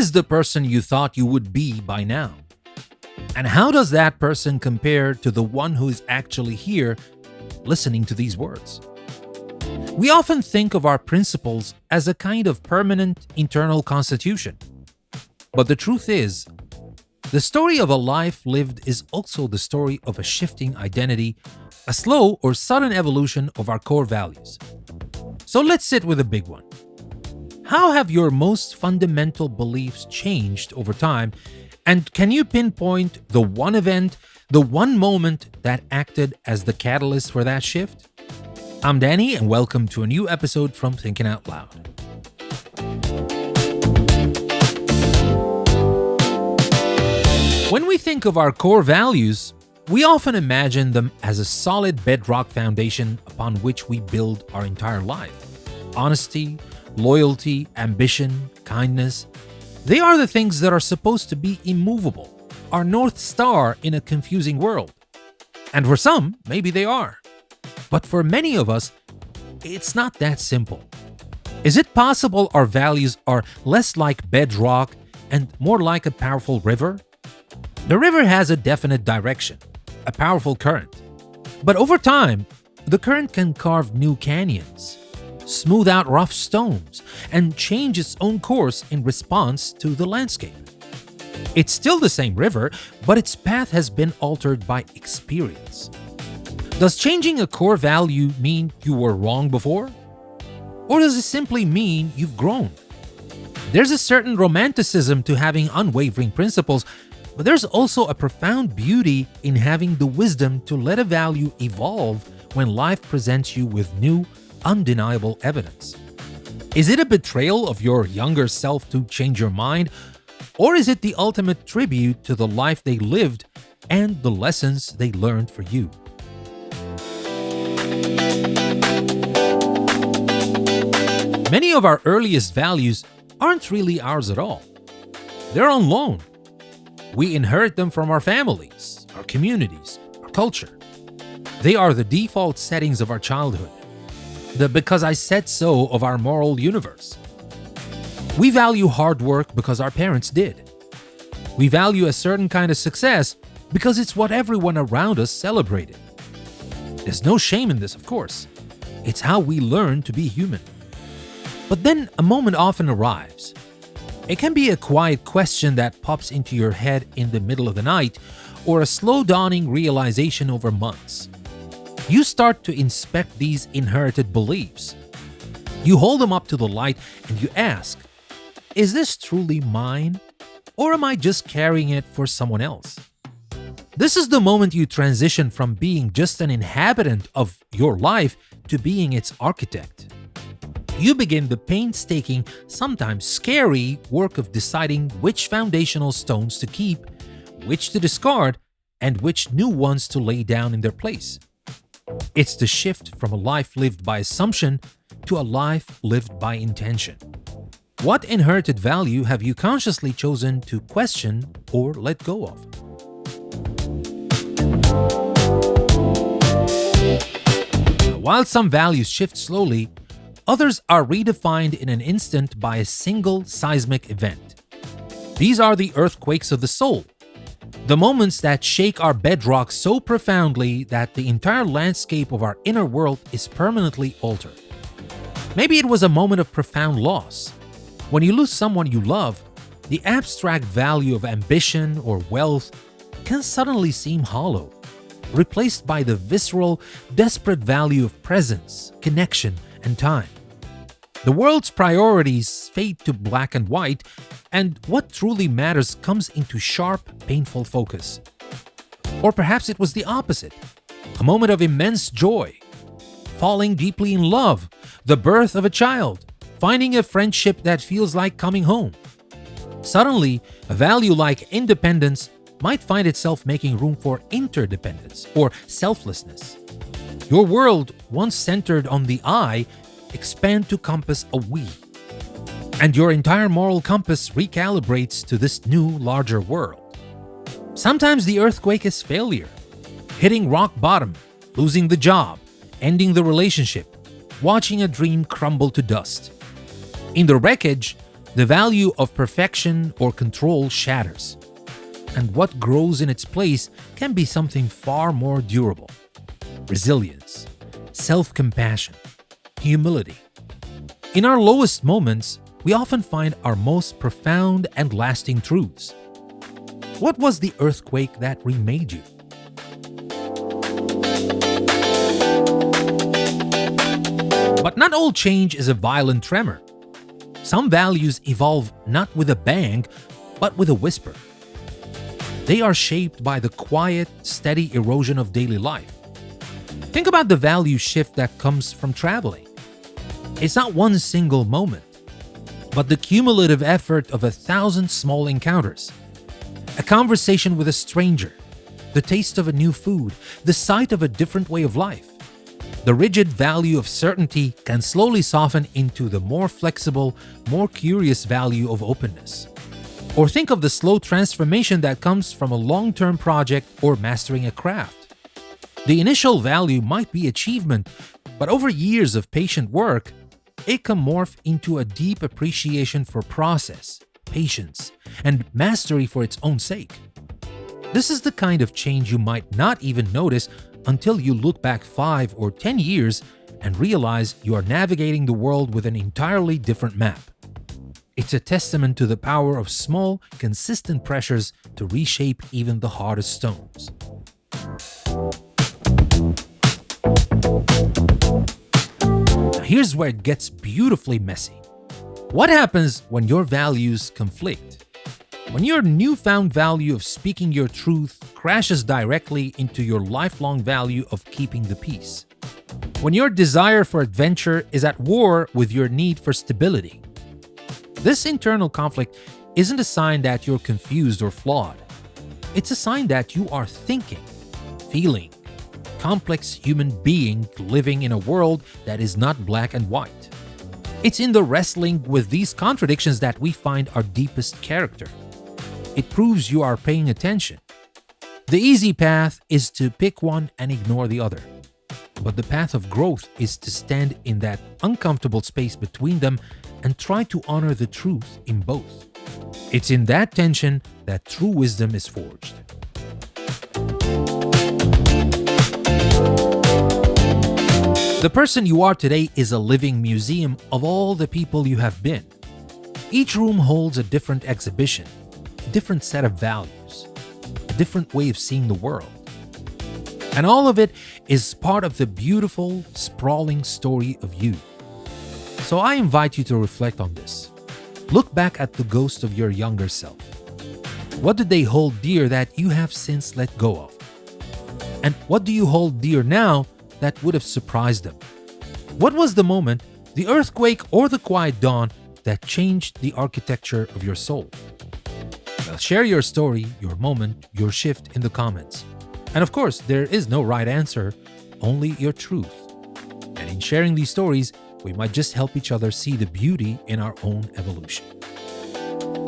is the person you thought you would be by now? And how does that person compare to the one who is actually here listening to these words? We often think of our principles as a kind of permanent internal constitution. But the truth is, the story of a life lived is also the story of a shifting identity, a slow or sudden evolution of our core values. So let's sit with a big one. How have your most fundamental beliefs changed over time? And can you pinpoint the one event, the one moment that acted as the catalyst for that shift? I'm Danny, and welcome to a new episode from Thinking Out Loud. When we think of our core values, we often imagine them as a solid bedrock foundation upon which we build our entire life. Honesty, loyalty, ambition, kindness. They are the things that are supposed to be immovable, our North Star in a confusing world. And for some, maybe they are. But for many of us, it's not that simple. Is it possible our values are less like bedrock and more like a powerful river? The river has a definite direction, a powerful current. But over time, the current can carve new canyons, smooth out rough stones, and change its own course in response to the landscape. It's still the same river, but its path has been altered by experience. Does changing a core value mean you were wrong before? Or does it simply mean you've grown? There's a certain romanticism to having unwavering principles, but there's also a profound beauty in having the wisdom to let a value evolve when life presents you with new, undeniable evidence. Is it a betrayal of your younger self to change your mind? Or is it the ultimate tribute to the life they lived and the lessons they learned for you? Many of our earliest values aren't really ours at all. They're on loan. We inherit them from our families, our communities, our culture. They are the default settings of our childhood, the because I said so of our moral universe. We value hard work because our parents did. We value a certain kind of success because it's what everyone around us celebrated. There's no shame in this, of course. It's how we learn to be human. But then a moment often arrives. It can be a quiet question that pops into your head in the middle of the night, or a slow dawning realization over months. You start to inspect these inherited beliefs. You hold them up to the light and you ask, is this truly mine? Or am I just carrying it for someone else? This is the moment you transition from being just an inhabitant of your life to being its architect. You begin the painstaking, sometimes scary work of deciding which foundational stones to keep, which to discard, and which new ones to lay down in their place. It's the shift from a life lived by assumption to a life lived by intention. What inherited value have you consciously chosen to question or let go of? While some values shift slowly, others are redefined in an instant by a single seismic event. These are the earthquakes of the soul, the moments that shake our bedrock so profoundly that the entire landscape of our inner world is permanently altered. Maybe it was a moment of profound loss. When you lose someone you love, the abstract value of ambition or wealth can suddenly seem hollow, replaced by the visceral, desperate value of presence, connection, and time. The world's priorities fade to black and white, and what truly matters comes into sharp, painful focus. Or perhaps it was the opposite, a moment of immense joy, falling deeply in love, the birth of a child, finding a friendship that feels like coming home. Suddenly, a value like independence might find itself making room for interdependence or selflessness. Your world, once centered on the I, expand to compass a we. And your entire moral compass recalibrates to this new, larger world. Sometimes the earthquake is failure, hitting rock bottom, losing the job, ending the relationship, watching a dream crumble to dust. In the wreckage, The value of perfection or control shatters, and what grows in its place can be something far more durable: resilience, self-compassion, humility. In our lowest moments, we often find our most profound and lasting truths. What was the earthquake that remade you? But not all change is a violent tremor. Some values evolve not with a bang, but with a whisper. They are shaped by the quiet, steady erosion of daily life. Think about the value shift that comes from traveling. It's not one single moment, but the cumulative effort of 1,000 small encounters. A conversation with a stranger, the taste of a new food, the sight of a different way of life. The rigid value of certainty can slowly soften into the more flexible, more curious value of openness. Or think of the slow transformation that comes from a long-term project or mastering a craft. The initial value might be achievement, but over years of patient work, it can morph into a deep appreciation for process, patience, and mastery for its own sake. This is the kind of change you might not even notice until you look back 5 or 10 years and realize you are navigating the world with an entirely different map. It's a testament to the power of small, consistent pressures to reshape even the hardest stones. Now here's where it gets beautifully messy. What happens when your values conflict? When your newfound value of speaking your truth crashes directly into your lifelong value of keeping the peace? When your desire for adventure is at war with your need for stability? This internal conflict isn't a sign that you're confused or flawed. It's a sign that you are thinking, feeling, complex human being living in a world that is not black and white. It's in the wrestling with these contradictions that we find our deepest character. It proves you are paying attention. The easy path is to pick one and ignore the other. But the path of growth is to stand in that uncomfortable space between them and try to honor the truth in both. It's in that tension that true wisdom is forged. The person you are today is a living museum of all the people you have been. Each room holds a different exhibition, a different set of values, a different way of seeing the world. And all of it is part of the beautiful, sprawling story of you. So I invite you to reflect on this. Look back at the ghost of your younger self. What did they hold dear that you have since let go of? And what do you hold dear now that would have surprised them? What was the moment, the earthquake or the quiet dawn, that changed the architecture of your soul? Well, share your story, your moment, your shift in the comments. And of course, there is no right answer, only your truth. And in sharing these stories, we might just help each other see the beauty in our own evolution.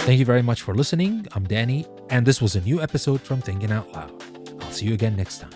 Thank you very much for listening. I'm Danny, and this was a new episode from Thinking Out Loud. I'll see you again next time.